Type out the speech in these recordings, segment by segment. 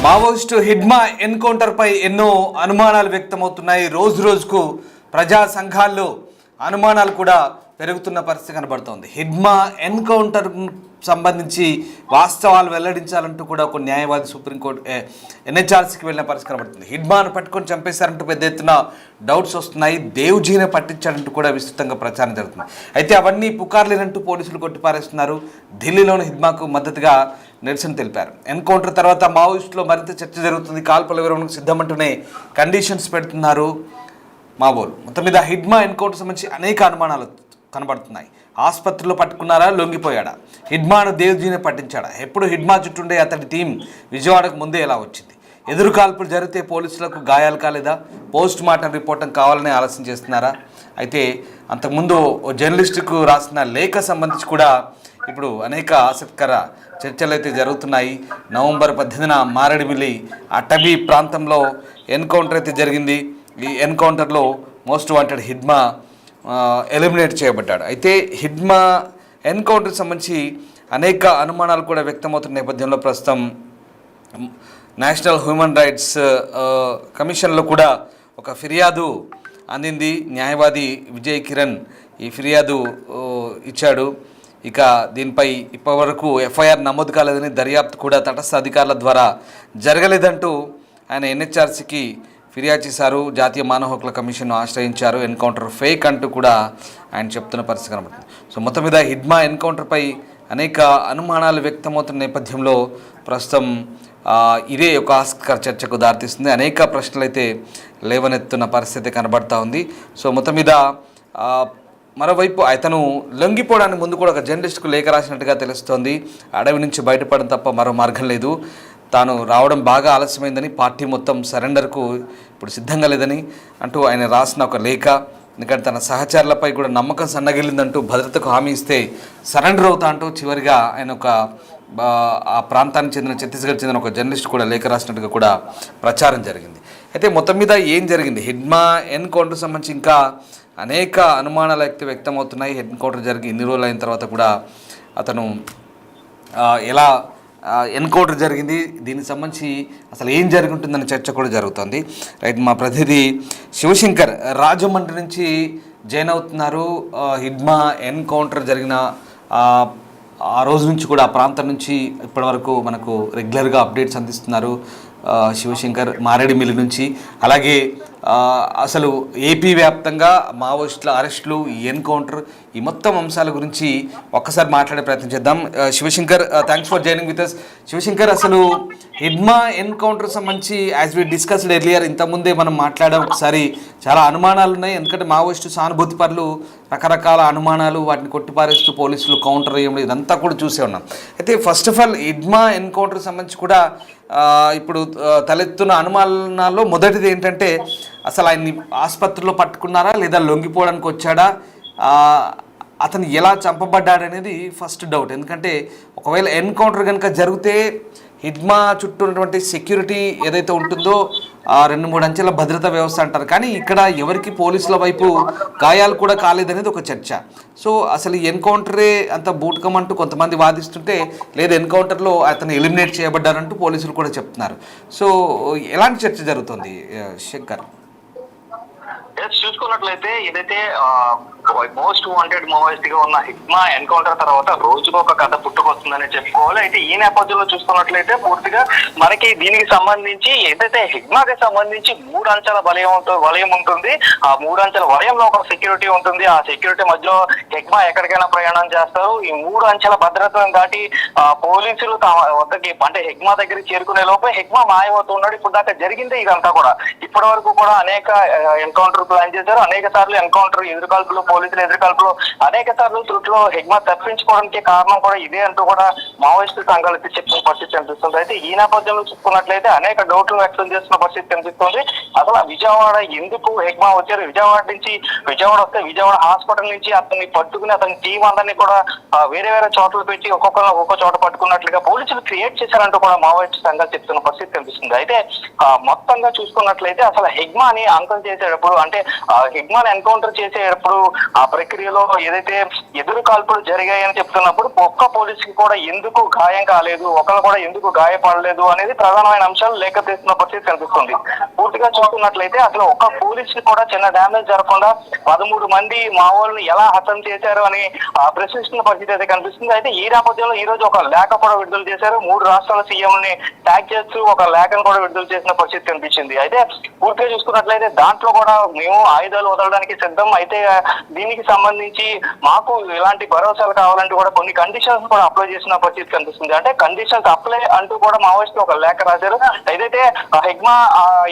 Maoist Hidma ఎన్కౌంటర్పై ఎన్నో అనుమానాలు వ్యక్తమవుతున్నాయి. రోజు రోజుకు ప్రజా సంఘాల్లో అనుమానాలు కూడా పెరుగుతున్న పరిస్థితి కనబడుతోంది. హిడ్మా ఎన్కౌంటర్ సంబంధించి వాస్తవాలు వెల్లడించాలంటూ కూడా ఒక న్యాయవాది సుప్రీంకోర్టు ఎన్హెచ్ఆర్సీకి వెళ్ళిన పరిస్థితి కనబడుతుంది. హిడ్మాను పట్టుకొని చంపేశారంటూ పెద్ద ఎత్తున డౌట్స్ వస్తున్నాయి. దేవ్జీని పట్టించారంటూ కూడా విస్తృతంగా ప్రచారం జరుగుతుంది. అయితే అవన్నీ పుకార్లేనంటూ పోలీసులు కొట్టిపారేస్తున్నారు. ఢిల్లీలోని హిడ్మాకు మద్దతుగా నిరసన తెలిపారు. ఎన్కౌంటర్ తర్వాత మావోయిస్టులో మరింత చర్చ జరుగుతుంది. కాల్పుల విరమణకు సిద్ధమంటూనే కండిషన్స్ పెడుతున్నారు మావోలు. మొత్తం మీద హిడ్మా ఎన్కౌంటర్ సంబంధించి అనేక అనుమానాలు కనబడుతున్నాయి. ఆసుపత్రిలో పట్టుకున్నారా, లొంగిపోయాడా, హిడ్మాను దేవ్జీని పట్టించాడా, ఎప్పుడు హిడ్మా చుట్టుండే అతడి టీం విజయవాడకు ముందే ఎలా వచ్చింది, ఎదురు కాల్పులు జరిగితే పోలీసులకు గాయాలు కాలేదా, పోస్ట్ మార్టం రిపోర్ట్ కావాలని ఆలస్యం చేస్తున్నారా? అయితే అంతకుముందు జర్నలిస్టుకు రాసిన లేఖ సంబంధించి కూడా ఇప్పుడు అనేక ఆసక్తికర చర్చలు అయితే జరుగుతున్నాయి. నవంబర్ 18న మారేడుమిల్లి అటవీ ప్రాంతంలో ఎన్కౌంటర్ అయితే జరిగింది. ఈ ఎన్కౌంటర్లో మోస్ట్ వాంటెడ్ హిడ్మా ఎలిమినేట్ చేయబడ్డాడు. అయితే హిడ్మా ఎన్కౌంటర్కి సంబంధించి అనేక అనుమానాలు కూడా వ్యక్తమవుతున్న నేపథ్యంలో ప్రస్తుతం నేషనల్ హ్యూమన్ రైట్స్ కమిషన్లో కూడా ఒక ఫిర్యాదు అందింది. న్యాయవాది విజయ్ కిరణ్ ఈ ఫిర్యాదు ఇచ్చాడు. ఇక దీనిపై ఇప్పటివరకు ఎఫ్ఐఆర్ నమోదు కాలేదని, దర్యాప్తు కూడా తటస్థ అధికారుల ద్వారా జరగలేదంటూ ఆయన ఎన్హెచ్ఆర్సీకి ఫిర్యాదు చేశారు. జాతీయ మానవ హక్కుల కమిషన్ను ఆశ్రయించారు. ఎన్కౌంటర్ ఫేక్ అంటూ కూడా ఆయన చెప్తున్న పరిస్థితి కనబడుతుంది. సో మొత్తం మీద హిడ్మా ఎన్కౌంటర్పై అనేక అనుమానాలు వ్యక్తమవుతున్న నేపథ్యంలో ప్రస్తుతం ఇదే ఒక ఆసక్తికర చర్చకు దారితీస్తుంది. అనేక ప్రశ్నలు అయితే లేవనెత్తున్న పరిస్థితి కనబడతా ఉంది. సో మొత్తం మీద మరోవైపు అతను లొంగిపోవడానికి ముందు కూడా ఒక జర్నలిస్టుకు లేఖ రాసినట్టుగా తెలుస్తోంది. అడవి నుంచి బయటపడడం తప్ప మరో మార్గం లేదు, తాను రావడం బాగా ఆలస్యమైందని, పార్టీ మొత్తం సరెండర్కు ఇప్పుడు సిద్ధంగా లేదని అంటూ ఆయన రాసిన ఒక లేఖ. ఎందుకంటే తన సహచరులపై కూడా నమ్మకం సన్నగిల్లిందంటూ భద్రతకు హామీ ఇస్తే సరెండర్ అవుతా అంటూ చివరిగా ఆయన ఒక ఆ ప్రాంతానికి చెందిన ఛత్తీస్గఢ్ చెందిన ఒక జర్నలిస్ట్ కూడా లేఖ రాసినట్టుగా కూడా ప్రచారం జరిగింది. అయితే మొత్తం మీద ఏం జరిగింది, హిడ్మా ఎన్కౌంటర్ సంబంధించి ఇంకా అనేక అనుమానాలు అయితే వ్యక్తమవుతున్నాయి. ఎన్కౌంటర్ జరిగి ఇన్ని రోజులు అయిన తర్వాత కూడా అతను ఎలా ఎన్కౌంటర్ జరిగింది, దీనికి సంబంధించి అసలు ఏం జరుగుతుందనే చర్చ కూడా జరుగుతుంది. రైట్, మా ప్రతినిధి శివశంకర్ రాజమండ్రి నుంచి జాయిన్ అవుతున్నారు. హిడ్మా ఎన్కౌంటర్ జరిగిన ఆ రోజు నుంచి కూడా ఆ ప్రాంతం నుంచి ఇప్పటివరకు మనకు రెగ్యులర్గా అప్డేట్స్ అందిస్తున్నారు శివశంకర్ మారేడుమిల్లి నుంచి. అలాగే అసలు ఏపీ వ్యాప్తంగా మావోయిస్టుల అరెస్టులు, ఈ ఎన్కౌంటర్, ఈ మొత్తం అంశాల గురించి ఒక్కసారి మాట్లాడే ప్రయత్నం చేద్దాం. Shivashankar, thanks for joining with us. Shivashankar, అసలు హిడ్మా ఎన్కౌంటర్ సంబంధించి యాజ్ వి డిస్కస్డ్ ఎర్లియర్, ఇంతకుముందే మనం మాట్లాడాం ఒకసారి, చాలా అనుమానాలు ఉన్నాయి. ఎందుకంటే మావోయిస్టు సానుభూతి పరులు రకరకాల అనుమానాలు, వాటిని కొట్టిపారేస్తూ పోలీసులు కౌంటర్ వేయడం, ఇదంతా కూడా చూసే ఉన్నాం. అయితే first of all Hidma encounter సంబంధించి కూడా ఇప్పుడు తలెత్తున్న అనుమానాల్లో మొదటిది ఏంటంటే, అసలు ఆయన్ని ఆసుపత్రిలో పట్టుకున్నారా లేదా లొంగిపోవడానికి వచ్చాడా, అతను ఎలా చంపబడ్డాడనేది ఫస్ట్ డౌట్. ఎందుకంటే ఒకవేళ ఎన్కౌంటర్ కనుక జరిగితే హిడ్మా చుట్టూ ఉన్నటువంటి సెక్యూరిటీ ఏదైతే ఉంటుందో 2-3 అంచెల భద్రతా వ్యవస్థ అంటారు, కానీ ఇక్కడ ఎవరికి పోలీసుల వైపు గాయాలు కూడా కాలేదనేది ఒక చర్చ. సో అసలు ఈ ఎన్కౌంటరే అంత బూటకం అంటూ కొంతమంది వాదిస్తుంటే, లేదా ఎన్కౌంటర్లో అతను ఎలిమినేట్ చేయబడ్డారంటూ పోలీసులు కూడా చెప్తున్నారు. సో ఎలాంటి చర్చ జరుగుతుంది శంకర్? చూసుకున్నట్లయితే ఏదైతే మోస్ట్ వాంటెడ్ మావోయిస్ట్ గా ఉన్న హిడ్మా ఎన్కౌంటర్ తర్వాత రోజుకు ఒక కథ పుట్టుకొస్తుందని చెప్పుకోవాలి. అయితే ఈ నేపథ్యంలో చూసుకున్నట్లయితే పూర్తిగా మనకి దీనికి సంబంధించి ఏదైతే హిడ్మాకి సంబంధించి 3 అంచెల వలయం ఉంటుంది. ఆ 3 అంచెల వలయంలో ఒక సెక్యూరిటీ ఉంటుంది. ఆ సెక్యూరిటీ మధ్యలో హిడ్మా ఎక్కడికైనా ప్రయాణం చేస్తారు. ఈ 3 అంచెల భద్రతను దాటి పోలీసులు తమ వద్దకి అంటే హిడ్మా దగ్గరికి చేరుకునే లోపే హిడ్మా మాయమవుతున్నాడు. ఇప్పుడు దాకా జరిగిందే ఇదంతా కూడా. ఇప్పటి వరకు కూడా అనేక ఎన్కౌంటర్ ప్లాన్ చేశారు. అనేక సార్లు ఎన్కౌంటర్ ఎదురుకాల్పులు, పోలీసుల ఎదురుకాల్పులు, అనేక సార్లు త్రుట్లో హిడ్మా తప్పించుకోవడానికి కారణం కూడా ఇదే అంటూ కూడా మావోయిస్టు సంఘాలు చెప్పిన పరిస్థితి కనిపిస్తుంది. అయితే ఈ నేపథ్యంలో చూసుకున్నట్లయితే అనేక డౌట్లు వ్యక్తం చేస్తున్న పరిస్థితి కనిపిస్తుంది. అసలు విజయవాడ ఎందుకు హిడ్మా వచ్చారు, విజయవాడ వస్తే విజయవాడ హాస్పిటల్ నుంచి అతన్ని పట్టుకుని అతని టీం అందరినీ కూడా వేరే వేరే చోట్ల పెట్టి ఒక్కొక్క చోట పట్టుకున్నట్లుగా పోలీసులు క్రియేట్ చేశారంటూ కూడా మావోయిస్టు సంఘాలు చెప్తున్న పరిస్థితి కనిపిస్తుంది. అయితే మొత్తంగా చూసుకున్నట్లయితే అసలు హిడ్మాని అంతం చేసేటప్పుడు, అంటే హిడ్మాని ఎన్కౌంటర్ చేసేటప్పుడు ఆ ప్రక్రియలో ఏదైతే ఎదురు కాల్పులు జరిగాయని చెప్తున్నప్పుడు ఒక్క పోలీసుకి కూడా ఎందుకు గాయం కాలేదు, ఒకరు కూడా ఎందుకు గాయపడలేదు అనేది ప్రధానమైన అంశాలు లేఖతీస్తున్న పరిస్థితి కనిపిస్తుంది. పూర్తిగా చూస్తున్నట్లయితే అసలు ఒక్క పోలీసుకి కూడా చిన్న డ్యామేజ్ జరగకుండా 13 మంది మావోల్ని ఎలా హతం చేశారు అని ప్రశ్నిస్తున్న పరిస్థితి అయితే కనిపిస్తుంది. అయితే ఈ నేపథ్యంలో ఈ రోజు ఒక లేఖ కూడా విడుదల చేశారు. 3 రాష్ట్రాల సీఎంని ట్యాగ్ చేస్తూ ఒక లేఖను కూడా విడుదల చేసిన పరిస్థితి కనిపించింది. అయితే పూర్తిగా చూసుకున్నట్లయితే దాంట్లో కూడా మేము ఆయుధాలు వదలడానికి సిద్ధం, అయితే దీనికి సంబంధించి మాకు ఇలాంటి భరోసాలు కావాలంటూ కూడా కొన్ని కండిషన్స్ కూడా అప్లై చేసిన పరిస్థితి కనిపిస్తుంది. అంటే కండిషన్స్ అప్లై అంటూ కూడా మావోయిస్టులు ఒక లేఖ రాశారు. ఏదైతే హిగ్మా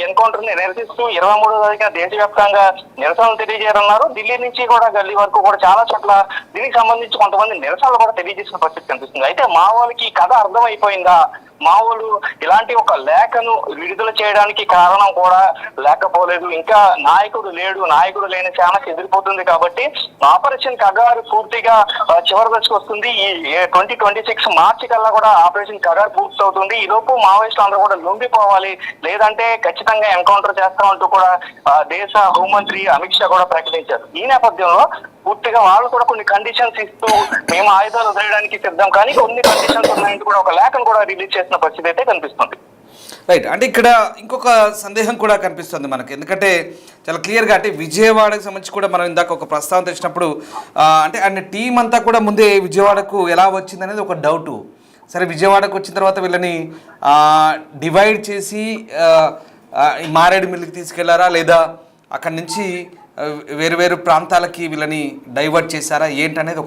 ఎన్కౌంటర్ ని నిరసిస్తూ 23వ తారీఖున దేశవ్యాప్తంగా నిరసనలు తెలియజేయనున్నారు. ఢిల్లీ నుంచి కూడా గల్లీ వరకు కూడా చాలా చోట్ల దీనికి సంబంధించి కొంతమంది నిరసనలు కూడా తెలియజేసిన పరిస్థితి కనిపిస్తుంది. అయితే మా వాళ్ళకి కథ అర్థమైపోయిందా, మావోలు ఇలాంటి ఒక లేఖను విడుదల చేయడానికి కారణం కూడా లేకపోలేదు, ఇంకా నాయకుడు లేడు, నాయకుడు లేని ఛానల్ ఎదిరిపోతుంది కాబట్టి ఆపరేషన్ కగారు పూర్తిగా చివరి దశకు వస్తుంది. ఈ 2026 మార్చి కల్లా కూడా ఆపరేషన్ కగారు పూర్తి అవుతుంది. ఈ లోపు మావోయిస్టులు అందరూ కూడా లొంగిపోవాలి, లేదంటే ఖచ్చితంగా ఎన్కౌంటర్ చేస్తామంటూ కూడా దేశ హోంమంత్రి అమిత్ షా కూడా ప్రకటించారు. ఈ నేపథ్యంలో పూర్తిగా వాళ్ళు కూడా కొన్ని కండిషన్స్ ఇస్తూ మేము ఆయుధాలు వదిలేయడానికి సిద్ధం, కానీ కొన్ని కండిషన్స్ ఉన్నాయంటూ కూడా ఒక లేఖను కూడా రిలీజ్ చేసిన పరిస్థితి అయితే కనిపిస్తుంది. రైట్, అంటే ఇక్కడ ఇంకొక సందేహం కూడా కనిపిస్తుంది మనకి, ఎందుకంటే చాలా క్లియర్గా అంటే విజయవాడకు సంబంధించి కూడా మనం ఇందాక ఒక ప్రస్తావన తెచ్చినప్పుడు అంటే అన్ని టీం అంతా కూడా ముందే విజయవాడకు ఎలా వచ్చింది అనేది ఒక డౌటు. సరే, విజయవాడకు వచ్చిన తర్వాత వీళ్ళని డివైడ్ చేసి మారేడుమిల్లికి తీసుకెళ్లారా, లేదా అక్కడి నుంచి వేరు వేరు ప్రాంతాలకి వీళ్ళని డైవర్ట్ చేశారా ఏంటనేది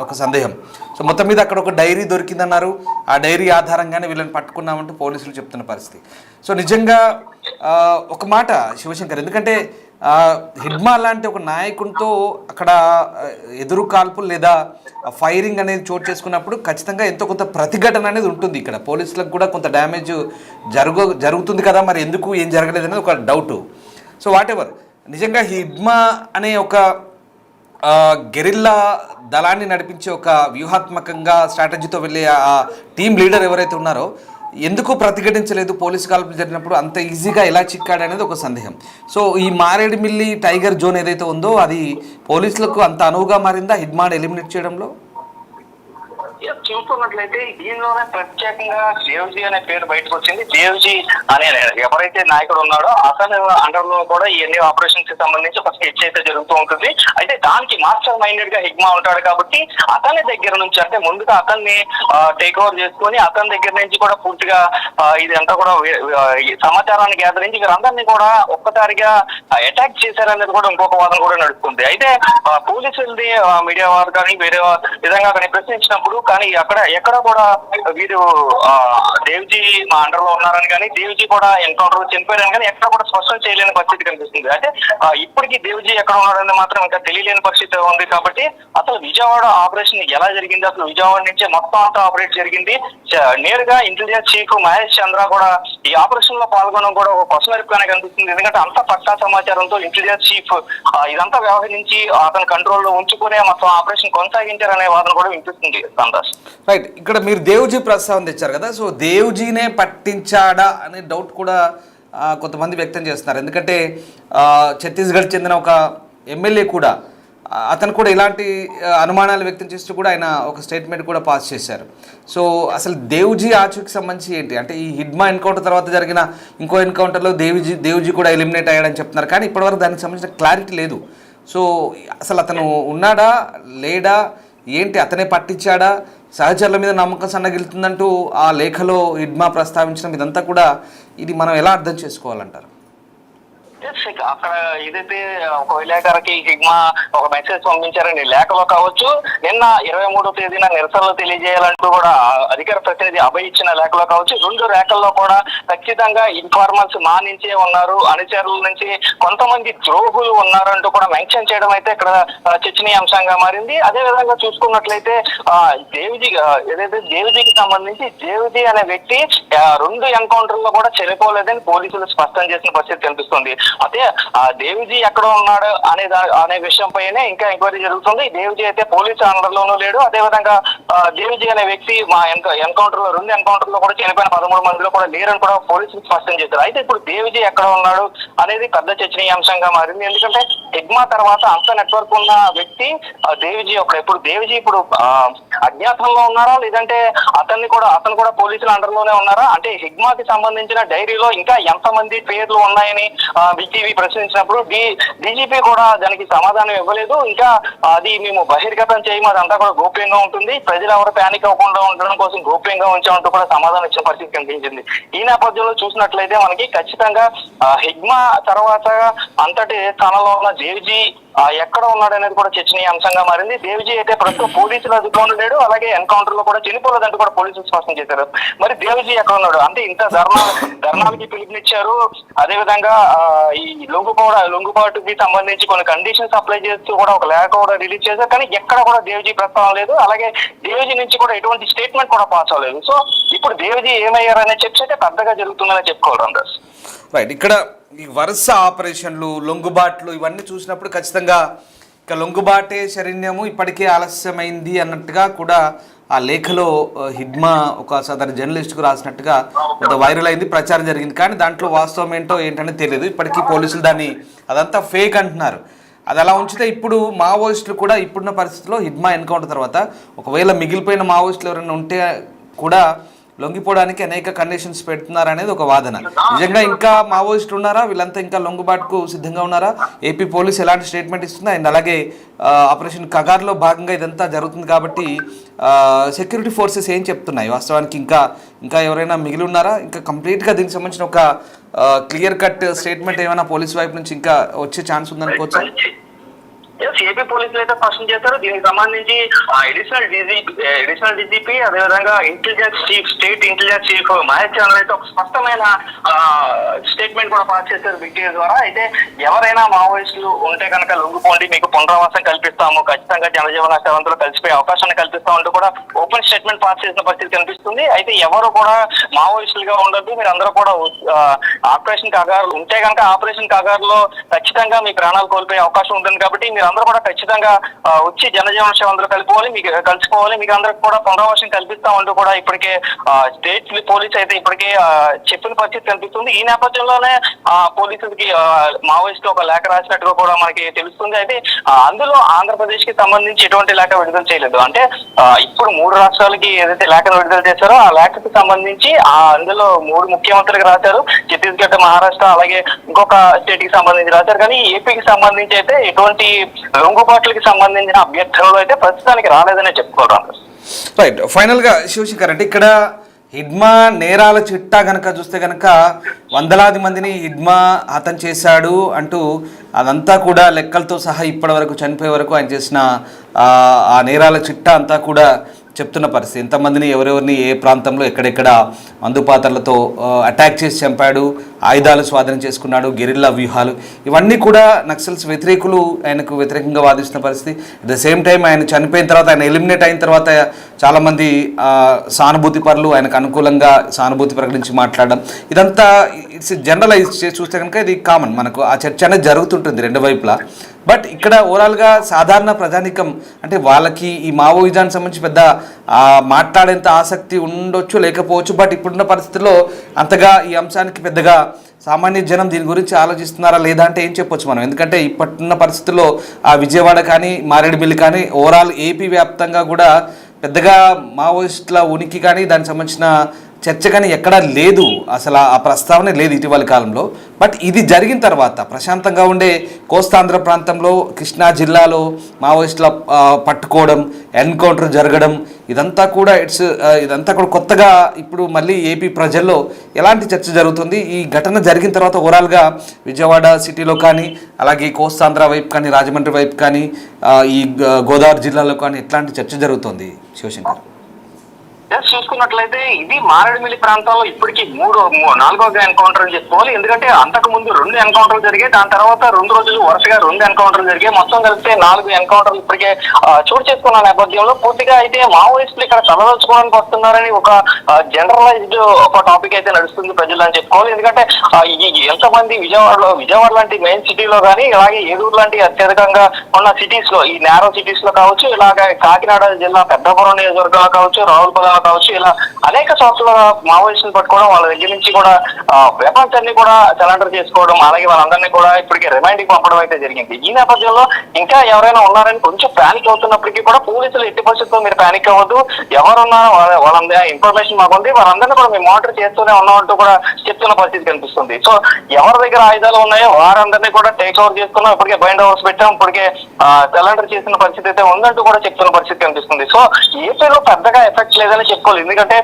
ఒక సందేహం. సో మొత్తం మీద అక్కడ ఒక డైరీ దొరికిందన్నారు, ఆ డైరీ ఆధారంగానే వీళ్ళని పట్టుకున్నామంటూ పోలీసులు చెప్తున్న పరిస్థితి. సో నిజంగా ఒక మాట శివశంకర్, ఎందుకంటే హిడ్మా లాంటి ఒక నాయకునితో అక్కడ ఎదురు కాల్పులు లేదా ఫైరింగ్ అనేది చోటు చేసుకున్నప్పుడు ఖచ్చితంగా ఎంతో కొంత ప్రతిఘటన అనేది ఉంటుంది. ఇక్కడ పోలీసులకు కూడా కొంత డ్యామేజ్ జరుగుతుంది కదా, మరి ఎందుకు ఏం జరగలేదు అనేది ఒక డౌటు. సో వాట్ ఎవర్, నిజంగా హిడ్మా అనే ఒక గెరిల్లా దళాన్ని నడిపించే ఒక వ్యూహాత్మకంగా స్ట్రాటజీతో వెళ్ళే ఆ టీమ్ లీడర్ ఎవరైతే ఉన్నారో ఎందుకు ప్రతిఘటించలేదు, పోలీసు కాల్పులు జరిగినప్పుడు అంత ఈజీగా ఎలా చిక్కాడు అనేది ఒక సందేహం. సో ఈ మారేడుమిల్లి టైగర్ జోన్ ఏదైతే ఉందో అది పోలీసులకు అంత అనువుగా మారిందా హిడ్మాని ఎలిమినేట్ చేయడంలో? చూస్తున్నట్లయితే దీనిలోనే ప్రత్యేకంగా దేవ్జీ అనే పేరు బయటకు వచ్చింది. దేవ్జీ అనే ఎవరైతే నాయకుడు ఉన్నాడో అతను అండర్ లో కూడా ఇవన్నీ ఆపరేషన్స్ కి సంబంధించి ఒక స్కెచ్ అయితే జరుగుతూ ఉంటుంది. అయితే దానికి మాస్టర్ మైండెడ్ గా హిగ్మా ఉంటాడు కాబట్టి అతని దగ్గర నుంచి, అంటే ముందుగా అతన్ని టేక్ ఓవర్ చేసుకొని అతని దగ్గర నుంచి కూడా పూర్తిగా ఇదంతా కూడా సమాచారాన్ని గ్యాదరించి వీరందరినీ కూడా ఒక్కసారిగా అటాక్ చేశారనేది కూడా ఇంకొక వాదన కూడా నడుస్తుంది. అయితే పోలీసులది మీడియా వారు కానీ వేరే విధంగా కానీ ప్రశ్నించినప్పుడు కానీ ఎక్కడ కూడా వీరు దేవ్జీ మా అండర్ లో ఉన్నారని కానీ దేవ్జీ కూడా ఎన్కౌంటర్ చనిపోయారని కానీ ఎక్కడ కూడా స్పష్టం చేయలేని పరిస్థితి కనిపిస్తుంది. అంటే ఇప్పటికీ దేవ్జీ ఎక్కడ ఉన్నారని మాత్రం ఇంకా తెలియలేని పరిస్థితి ఉంది. కాబట్టి అసలు విజయవాడ ఆపరేషన్ ఎలా జరిగింది, అసలు విజయవాడ నుంచే మొత్తం అంతా ఆపరేట్ జరిగింది. నేరుగా ఇంటెలిజెన్స్ చీఫ్ మహేష్ చంద్ర కూడా ఈ ఆపరేషన్ లో పాల్గొనడం కూడా ఒక పసుమరిపుగానే కనిపిస్తుంది. ఎందుకంటే అంత పక్కా సమాచారంతో ఇంటెలిజెన్స్ చీఫ్ ఇదంతా వ్యవహరించి అతని కంట్రోల్లో ఉంచుకునే మొత్తం ఆపరేషన్ కొనసాగించారనే వాదన కూడా వినిపిస్తుంది. రైట్, ఇక్కడ మీరు దేవ్జీ ప్రస్తావన తెచ్చారు కదా, సో దేవ్జీనే పట్టించాడా అనే డౌట్ కూడా కొంతమంది వ్యక్తం చేస్తున్నారు. ఎందుకంటే ఛత్తీస్గఢ్ చెందిన ఒక ఎమ్మెల్యే కూడా అతను కూడా ఇలాంటి అనుమానాలు వ్యక్తం చేస్తూ కూడా ఆయన ఒక స్టేట్మెంట్ కూడా పాస్ చేశారు. సో అసలు దేవ్జీ ఆచూకి సంబంధించి ఏంటి అంటే ఈ హిడ్మా ఎన్కౌంటర్ తర్వాత జరిగిన ఇంకో ఎన్కౌంటర్లో దేవ్జీ కూడా ఎలిమినేట్ అయ్యాడని చెప్తున్నారు, కానీ ఇప్పటివరకు దానికి సంబంధించిన క్లారిటీ లేదు. సో అసలు అతను ఉన్నాడా లేడా ఏంటి, అతనే పట్టించాడా, సహచరుల మీద నమ్మకం సన్నగిలుతుందంటూ ఆ లేఖలో హిడ్మా ప్రస్తావించడం ఇదంతా కూడా ఇది మనం ఎలా అర్థం చేసుకోవాలంటారు? అక్కడ ఏదైతే ఒక విలేకరికి హిగ్మా ఒక మెసేజ్ పంపించారని లేఖలో కావచ్చు, నిన్న 23వ తేదీన నిరసనలు తెలియజేయాలంటూ కూడా అధికార ప్రతినిధి అభయ్ ఇచ్చిన లేఖలో కావచ్చు, 2 లేఖల్లో కూడా ఖచ్చితంగా ఇన్ఫార్మర్స్ మా నుంచే ఉన్నారు, అనుచరుల నుంచి కొంతమంది ద్రోహులు ఉన్నారంటూ కూడా మెన్షన్ చేయడం అయితే ఇక్కడ చర్చనీయాంశంగా మారింది. అదే విధంగా చూసుకున్నట్లయితే దేవ్జీ ఏదైతే దేవ్జీకి సంబంధించి దేవ్జీ అనే వ్యక్తి 2 ఎన్కౌంటర్లో కూడా చనిపోలేదని పోలీసులు స్పష్టం చేసిన పరిస్థితి కనిపిస్తుంది. అయితే ఆ దేవిజీ ఎక్కడ ఉన్నాడు అనే విషయం పైనే ఇంకా ఎంక్వైరీ జరుగుతుంది. దేవిజీ అయితే పోలీసు అండర్ లోనూ లేడు. అదేవిధంగా దేవిజీ అనే వ్యక్తి మా ఎన్కౌంటర్ లో 2 ఎన్కౌంటర్ లో కూడా చనిపోయిన 13 మందిలో కూడా లేరని కూడా పోలీసులు స్పష్టం చేశారు. అయితే ఇప్పుడు దేవిజీ ఎక్కడ ఉన్నాడు అనేది పెద్ద చర్చనీయాంశంగా మారింది. ఎందుకంటే హిగ్మా తర్వాత అంత నెట్వర్క్ ఉన్న వ్యక్తి దేవిజీ ఇప్పుడు దేవిజీ ఇప్పుడు అజ్ఞాతంలో ఉన్నారా, లేదంటే అతను కూడా పోలీసుల అండర్ లోనే ఉన్నారా? అంటే హిగ్మాకి సంబంధించిన డైరీలో ఇంకా ఎంతమంది పేర్లు ఉన్నాయని బిటీవీ ప్రశ్నించినప్పుడు డీజీపీ కూడా దానికి సమాధానం ఇవ్వలేదు. ఇంకా అది మేము బహిర్గతం చేయము, అదంతా కూడా గోప్యంగా ఉంటుంది, ప్రజలు ఎవరు ప్యానిక్ అవ్వకుండా ఉండడం కోసం గోప్యంగా ఉంచామంటూ కూడా సమాధానం ఇచ్చిన పరిస్థితి కనిపించింది. ఈ నేపథ్యంలో చూసినట్లయితే మనకి ఖచ్చితంగా హిగ్మా తర్వాత అంతటి స్థానంలో ఉన్న దేవిజీ ఎక్కడ ఉన్నాడు అనేది కూడా చర్చనీయాంశంగా మారింది. దేవిజీ అయితే ప్రస్తుతం పోలీసుల అదుపులో లేడు, అలాగే ఎన్కౌంటర్ లో కూడా చనిపోలేదంటూ కూడా పోలీసులు స్పష్టం చేశారు. మరి దేవిజీ ఎక్కడ ఉన్నాడు అంటే ఇంత ధర్నాలకి పిలుపునిచ్చారు. అదేవిధంగా ఈ లొంగుబాటుకి సంబంధించి కొన్ని కండిషన్స్ అప్లై చేస్తూ కూడా ఒక లేఖ కూడా రిలీజ్ చేశారు. కానీ ఎక్కడ కూడా దేవిజీ ప్రస్తావన లేదు, అలాగే దేవిజీ నుంచి కూడా ఎటువంటి స్టేట్మెంట్ కూడా పాస్ అవ్వలేదు. సో ఇప్పుడు దేవిజీ ఏమయ్యారనే చర్చ అయితే పెద్దగా జరుగుతుందని చెప్పుకోవాలి రామదాస్. రైట్, ఇక్కడ ఈ వరుస ఆపరేషన్లు, లొంగుబాట్లు ఇవన్నీ చూసినప్పుడు ఖచ్చితంగా ఇక లొంగుబాటే శరణ్యము ఇప్పటికే ఆలస్యమైంది అన్నట్టుగా కూడా ఆ లేఖలో హిగ్మా ఒక సదరు జర్నలిస్ట్కు రాసినట్టుగా కొంత వైరల్ అయింది, ప్రచారం జరిగింది. కానీ దాంట్లో వాస్తవం ఏంటో ఏంటనేది తెలియదు. ఇప్పటికీ పోలీసులు దాన్ని అదంతా ఫేక్ అంటున్నారు. అది అలా ఉంచితే ఇప్పుడు మావోయిస్టులు కూడా ఇప్పుడున్న పరిస్థితిలో హిగ్మా ఎన్కౌంటర్ తర్వాత ఒకవేళ మిగిలిపోయిన మావోయిస్టులు ఎవరైనా ఉంటే కూడా లొంగిపోవడానికి అనేక కండిషన్స్ పెడుతున్నారు అనేది ఒక వాదన. నిజంగా ఇంకా మావోయిస్టులు ఉన్నారా? వీళ్ళంతా ఇంకా లొంగుబాటుకు సిద్ధంగా ఉన్నారా? ఏపీ పోలీస్ ఎలాంటి స్టేట్మెంట్ ఇస్తుందా? అండ్ అలాగే ఆపరేషన్ కగార్లో భాగంగా ఇదంతా జరుగుతుంది కాబట్టి సెక్యూరిటీ ఫోర్సెస్ ఏం చెప్తున్నాయి? వాస్తవానికి ఇంకా ఎవరైనా మిగిలి ఉన్నారా? ఇంకా కంప్లీట్గా దీనికి సంబంధించిన ఒక క్లియర్ కట్ స్టేట్మెంట్ ఏమైనా పోలీస్ వైపు నుంచి ఇంకా వచ్చే ఛాన్స్ ఉందనుకోవచ్చా? ఏపీ పోలీసులు అయితే స్పష్టం చేశారు. దీనికి సంబంధించి అడిషనల్ డీజీపీ అదేవిధంగా స్టేట్ ఇంటెలిజెన్స్ చీఫ్ మహేష్ చంద్ర అయితే ఒక స్పష్టమైన స్టేట్మెంట్ కూడా పాస్ చేశారు బిటిఏ ద్వారా. అయితే ఎవరైనా మావోయిస్టులు ఉంటే కనుక లొంగిపోండి, మీకు పునరావాసం కల్పిస్తాము, ఖచ్చితంగా జనజీవన సేవంతులు కలిసిపోయే అవకాశాన్ని కల్పిస్తామంటూ కూడా ఓపెన్ స్టేట్మెంట్ పాస్ చేసిన పరిస్థితి కనిపిస్తుంది. అయితే ఎవరు కూడా మావోయిస్టులుగా ఉండద్దు, మీరు అందరూ కూడా ఆపరేషన్ కగారు ఉంటే కనుక ఆపరేషన్ కగారులో ఖచ్చితంగా మీ ప్రాణాలు కోల్పోయే అవకాశం ఉంటుంది. కాబట్టి మీరు అందరూ కూడా ఖచ్చితంగా వచ్చి జనజీవన సేవంతులు కలిసిపోవాలి, మీకు అందరికి కూడా పునరావాసం కల్పిస్తామంటూ కూడా ఇప్పటికే స్టేట్ పోలీస్ అయితే ఇప్పటికే చెప్పిన పరిస్థితి కనిపిస్తుంది. ఈ నేపథ్యంలోనే పోలీసులకి మావోయిస్టు ఒక లేఖ రాసినట్టుగా కూడా మనకి తెలుస్తుంది. అయితే అందులో ఆంధ్రప్రదేశ్ కి సంబంధించి ఎటువంటి లేఖ విడుదల చేయలేదు. అంటే ఇప్పుడు 3 రాష్ట్రాలకి ఏదైతే లేఖను విడుదల చేశారో ఆ లేఖకు సంబంధించి అందులో 3 ముఖ్యమంత్రులకు రాశారు. ఛత్తీస్గఢ్, మహారాష్ట్ర అలాగే ఇంకొక స్టేట్ కి సంబంధించి రాశారు. కానీ ఏపీకి సంబంధించి అయితే ఎటువంటి లొంగుబాట్లకి సంబంధించిన అభ్యర్థనలు అయితే ప్రస్తుతానికి రాలేదనే చెప్పుకోవడం. రైట్, ఫైనల్గా శివశంకర్ అంటే ఇక్కడ హిగ్మా నేరాల చిట్టా కనుక చూస్తే కనుక వందలాది మందిని హిగ్మా హతం చేశాడు అంటూ అదంతా కూడా లెక్కలతో సహా ఇప్పటి వరకు చనిపోయే వరకు ఆయన చేసిన ఆ నేరాల చిట్టా అంతా కూడా చెప్తున్న పరిస్థితి. ఎంతమందిని ఎవరెవరిని ఏ ప్రాంతంలో ఎక్కడెక్కడ మందుపాత్రలతో అటాక్ చేసి చంపాడు, ఆయుధాలు స్వాధీనం చేసుకున్నాడు, గెరిల్లా వ్యూహాలు, ఇవన్నీ కూడా నక్సల్స్ వ్యతిరేకులు ఆయనకు వ్యతిరేకంగా వాదిస్తున్న పరిస్థితి. అట్ ద సేమ్ టైం ఆయన చనిపోయిన తర్వాత, ఆయన ఎలిమినేట్ అయిన తర్వాత చాలామంది సానుభూతి పరులు ఆయనకు అనుకూలంగా సానుభూతి ప్రకటించి మాట్లాడడం, ఇదంతా ఇట్స్ జనరలైజ్ చేసి చూస్తే కనుక ఇది కామన్. మనకు ఆ చర్చ అనేది జరుగుతుంటుంది రెండు వైపులా. బట్ ఇక్కడ ఓవరాల్గా సాధారణ ప్రజానికం అంటే వాళ్ళకి ఈ మావోయిజానికి సంబంధించి పెద్ద మాట్లాడేంత ఆసక్తి ఉండొచ్చు, లేకపోవచ్చు. బట్ ఇప్పుడున్న పరిస్థితుల్లో అంతగా ఈ అంశానికి పెద్దగా సామాన్య జనం దీని గురించి ఆలోచిస్తున్నారా లేదా అంటే ఏం చెప్పొచ్చు మనం. ఎందుకంటే ఇప్పుడున్న పరిస్థితుల్లో ఆ విజయవాడ కానీ మారేడుమిల్లి కానీ ఓవరాల్ ఏపీ వ్యాప్తంగా కూడా పెద్దగా మావోయిస్టుల ఉనికి కానీ దానికి సంబంధించిన చర్చ కానీ ఎక్కడా లేదు, అసలు ఆ ప్రస్తావన లేదు ఇటీవలి కాలంలో. బట్ ఇది జరిగిన తర్వాత ప్రశాంతంగా ఉండే కోస్తాంధ్ర ప్రాంతంలో కృష్ణా జిల్లాలో మావోయిస్టుల పట్టుకోవడం, ఎన్కౌంటర్ జరగడం, ఇదంతా కూడా ఇదంతా కూడా కొత్తగా ఇప్పుడు మళ్ళీ ఏపీ ప్రజల్లో ఎలాంటి చర్చ జరుగుతుంది? ఈ ఘటన జరిగిన తర్వాత ఓవరాల్గా విజయవాడ సిటీలో కానీ అలాగే కోస్తాంధ్ర వైపు కానీ రాజమండ్రి వైపు కానీ ఈ గోదావరి జిల్లాలో కానీ ఎట్లాంటి చర్చ జరుగుతుంది శివశంకర్? జస్ట్ చూసుకున్నట్లయితే ఇది మారేడుమిల్లి ప్రాంతంలో ఇప్పటికీ నాలుగో ఎన్కౌంటర్ అని చెప్పుకోవాలి. ఎందుకంటే అంతకు ముందు 2 ఎన్కౌంటర్లు జరిగాయి, దాని తర్వాత 2 రోజులు వరుసగా 2 ఎన్కౌంటర్లు జరిగాయి. మొత్తం కలిపితే 4 ఎన్కౌంటర్లు ఇప్పటికే చోటు చేసుకున్న నేపథ్యంలో పూర్తిగా అయితే మావోయిస్టులు ఇక్కడ తలదలుచుకోవడానికి వస్తున్నారని ఒక జనరలైజ్డ్ ఒక టాపిక్ అయితే నడుస్తుంది ప్రజలు అని చెప్పుకోవాలి. ఎందుకంటే ఎంతమంది విజయవాడ లాంటి మెయిన్ సిటీలో కానీ, అలాగే ఏలూరు లాంటి అత్యధికంగా ఉన్న సిటీస్ లో, ఈ నేరో సిటీస్ లో కావచ్చు, ఇలాగ కాకినాడ జిల్లా పెద్దపురం నియోజకవర్గంలో కావచ్చు, రావులపల్లి కావచ్చు, ఇలా అనేక చోట్ల మావోయిస్టులు పట్టుకోవడం, వాళ్ళ దగ్గర నుంచి కూడా వెపన్స్ అన్ని కూడా సరెండర్ చేసుకోవడం, అలాగే వాళ్ళందరినీ కూడా ఇప్పటికే రిమైండ్ కి పంపడం అయితే జరిగింది. ఈ నేపథ్యంలో ఇంకా ఎవరైనా ఉన్నారని కొంచెం ప్యానిక్ అవుతున్నప్పటికీ కూడా పోలీసులు ఎట్టి పరిస్థితుల్లో మీరు ప్యానిక్ అవ్వద్దు, ఎవరున్నారో వాళ్ళందరూ ఇన్ఫర్మేషన్ మాకుంది, వాళ్ళందరినీ కూడా మేము మానిటర్ చేస్తూనే ఉన్నామంటూ కూడా చెప్తున్న పరిస్థితి కనిపిస్తుంది. సో ఎవరి దగ్గర ఆయుధాలు ఉన్నాయో వారందరినీ కూడా టేక్ ఓవర్ చేసుకున్నాం, ఇప్పటికే బైండ్ ఓవర్స్ పెట్టాం, ఇప్పటికే సరెండర్ చేసిన పరిస్థితి అయితే ఉందంటూ కూడా చెప్తున్న పరిస్థితి కనిపిస్తుంది. సో ఏపీలో పెద్దగా ఎఫెక్ట్ లేదని చెప్పుకోవాలి. ఎందుకంటే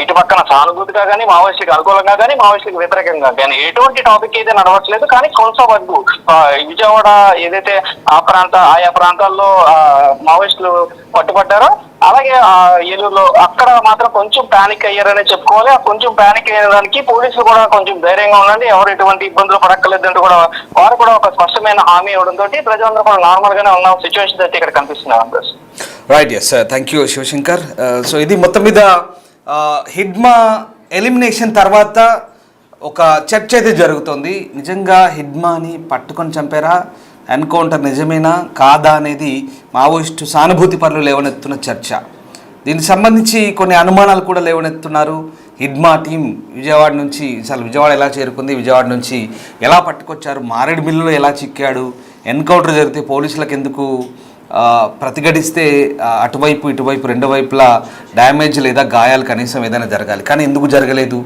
ఇటు పక్కన సానుభూతిగా కానీ, మావోయిస్టులకు అనుకూలంగా కానీ, మావోయిస్టులకు వ్యతిరేకంగా కానీ ఎటువంటి టాపిక్ అయితే నడవట్లేదు. కానీ కొంచెం వరకు విజయవాడ ఏదైతే ఆయా ప్రాంతాల్లో మావోయిస్టులు పట్టుబడ్డారో, అలాగే ఏలూరులో అక్కడ మాత్రం కొంచెం ప్యానిక్ అయ్యారనే చెప్పుకోవాలి. ఆ కొంచెం ప్యానిక్ అయ్యేదానికి పోలీసులు కూడా కొంచెం ధైర్యంగా ఉండండి, ఎవరు ఎటువంటి ఇబ్బందులు పడక్కర్లేదంటూ కూడా వారు కూడా ఒక స్పష్టమైన హామీ ఇవ్వడంతో ప్రజలందరూ కూడా నార్మల్ గానే ఉన్న సిచ్యువేషన్ అయితే ఇక్కడ కనిపిస్తున్నాయి. Right, yes, thank you Shivashankar. So ఇది మొత్తం మీద హిడ్మా ఎలిమినేషన్ తర్వాత ఒక చర్చ అయితే జరుగుతుంది. నిజంగా హిడ్మాని పట్టుకొని చంపారా, ఎన్కౌంటర్ నిజమేనా కాదా అనేది మావోయిస్టు సానుభూతి పరులు లేవనెత్తున్న చర్చ. దీనికి సంబంధించి కొన్ని అనుమానాలు కూడా లేవనెత్తున్నారు. హిడ్మా టీం విజయవాడ నుంచి అసలు విజయవాడ ఎలా చేరుకుంది, విజయవాడ నుంచి ఎలా పట్టుకొచ్చారు, మారేడుమిల్లులో ఎలా చిక్కాడు, ఎన్కౌంటర్ జరిగితే పోలీసులకు ఎందుకు ప్రతిఘటిస్తే అటువైపు ఇటువైపు రెండు వైపులా డ్యామేజ్ లేదా గాయాలు కనీసం ఏదైనా జరగాలి, కానీ ఎందుకు జరగలేదు,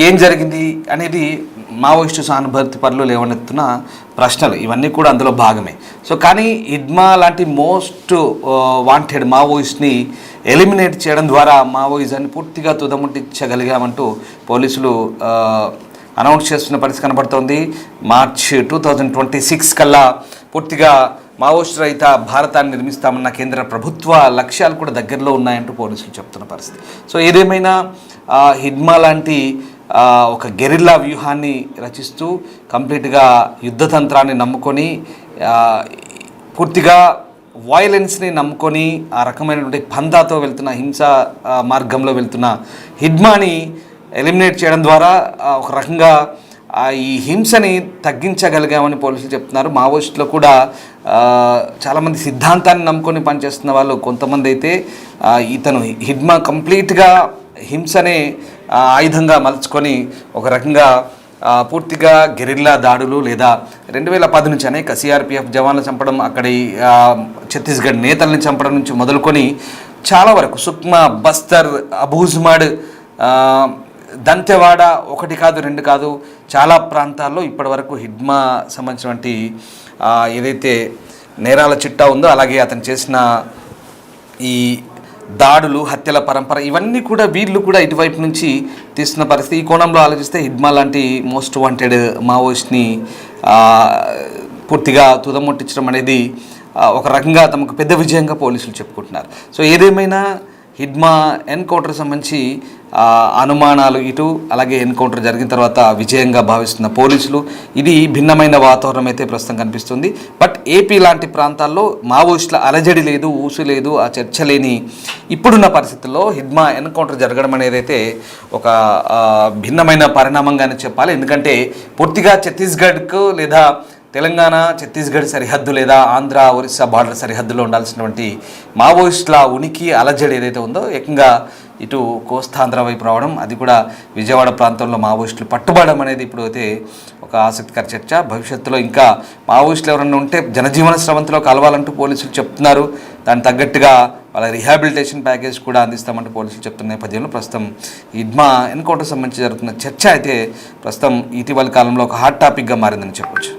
ఏం జరిగింది అనేది మావోయిస్టు సానుభూతి పరులు లేవనెత్తున్న ప్రశ్నలు. ఇవన్నీ కూడా అందులో భాగమే. సో కానీ హిడ్మా లాంటి మోస్ట్ వాంటెడ్ మావోయిస్ట్ని ఎలిమినేట్ చేయడం ద్వారా మావోయిజాన్ని పూర్తిగా తుదముట్టించగలిగామంటూ పోలీసులు అనౌన్స్ చేస్తున్న పరిస్థితి కనబడుతోంది. మార్చ్ 2026 కల్లా పూర్తిగా మావోయిస్టు రహిత భారతాన్ని నిర్మిస్తామన్న కేంద్ర ప్రభుత్వ లక్ష్యాలు కూడా దగ్గరలో ఉన్నాయంటూ పోలీసులు చెప్తున్న పరిస్థితి. సో ఏదేమైనా హిడ్మా లాంటి ఒక గెరిల్లా వ్యూహాన్ని రచిస్తూ కంప్లీట్గా యుద్ధతంత్రాన్ని నమ్ముకొని పూర్తిగా వైలెన్స్ని నమ్ముకొని ఆ రకమైనటువంటి పందాతో వెళ్తున్న హింసా మార్గంలో వెళ్తున్న హిడ్మాని ఎలిమినేట్ చేయడం ద్వారా ఒక రకంగా ఈ హింసని తగ్గించగలిగామని పోలీసులు చెప్తున్నారు. మావోయిస్టులో కూడా చాలామంది సిద్ధాంతాన్ని నమ్ముకొని పనిచేస్తున్న వాళ్ళు కొంతమంది అయితే ఇతను హిడ్మా కంప్లీట్గా హింసనే ఆయుధంగా మలుచుకొని ఒక రకంగా పూర్తిగా గెరిల్లా దాడులు లేదా 2010 నుంచి అనేక సిఆర్పిఎఫ్ జవాన్లు చంపడం, అక్కడి ఛత్తీస్గఢ్ నేతల్ని చంపడం నుంచి మొదలుకొని చాలా వరకు సుక్మా, బస్తర్, అబూజ్మడ్, దంతెవాడ, 1 కాదు 2 కాదు చాలా ప్రాంతాల్లో ఇప్పటి వరకు హిడ్మా సంబంధించినటువంటి ఏదైతే నేరాల చిట్టా ఉందో, అలాగే అతను చేసిన ఈ దాడులు, హత్యల పరంపర, ఇవన్నీ కూడా వీళ్ళు కూడా ఇటువైపు నుంచి తీస్తున్న పరిస్థితి. ఈ కోణంలో ఆలోచిస్తే హిడ్మా లాంటి మోస్ట్ వాంటెడ్ మావోయిస్ట్ని పూర్తిగా తుదముట్టించడం అనేది ఒక రకంగా తమకు పెద్ద విజయంగా పోలీసులు చెప్పుకుంటున్నారు. సో ఏదేమైనా హిడ్మా ఎన్కౌంటర్ సంబంధించి అనుమానాలు ఇటు, అలాగే ఎన్కౌంటర్ జరిగిన తర్వాత విజయంగా భావిస్తున్న పోలీసులు, ఇది భిన్నమైన వాతావరణం అయితే ప్రస్తుతం కనిపిస్తుంది. బట్ ఏపీ లాంటి ప్రాంతాల్లో మావోయిస్టుల అలజడి లేదు, ఊసు లేదు, ఆ చర్చ లేని ఇప్పుడున్న పరిస్థితుల్లో హిడ్మా ఎన్కౌంటర్ జరగడం అనేది అయితే ఒక భిన్నమైన పరిణామంగానే చెప్పాలి. ఎందుకంటే పూర్తిగా ఛత్తీస్గఢ్కు లేదా తెలంగాణ ఛత్తీస్గఢ్ సరిహద్దు లేదా ఆంధ్ర ఒరిస్సా బార్డర్ సరిహద్దులో ఉండాల్సినటువంటి మావోయిస్టుల ఉనికి అలజడి ఏదైతే ఉందో ఏకంగా ఇటు కోస్తాంధ్ర వైపు రావడం, అది కూడా విజయవాడ ప్రాంతంలో మావోయిస్టులు పట్టుబడడం అనేది ఇప్పుడు అయితే ఒక ఆసక్తికర చర్చ. భవిష్యత్తులో ఇంకా మావోయిస్టులు ఎవరన్నా ఉంటే జనజీవన స్రవంతిలో కలవాలంటూ పోలీసులు చెప్తున్నారు. దానికి తగ్గట్టుగా వాళ్ళ రిహాబిలిటేషన్ ప్యాకేజ్ కూడా అందిస్తామంటూ పోలీసులు చెప్తున్న నేపథ్యంలో ప్రస్తుతం హిడ్మా ఎన్కౌంటర్ సంబంధించి జరుగుతున్న చర్చ అయితే ప్రస్తుతం ఇటీవల కాలంలో ఒక హాట్ టాపిక్గా మారిందని చెప్పొచ్చు.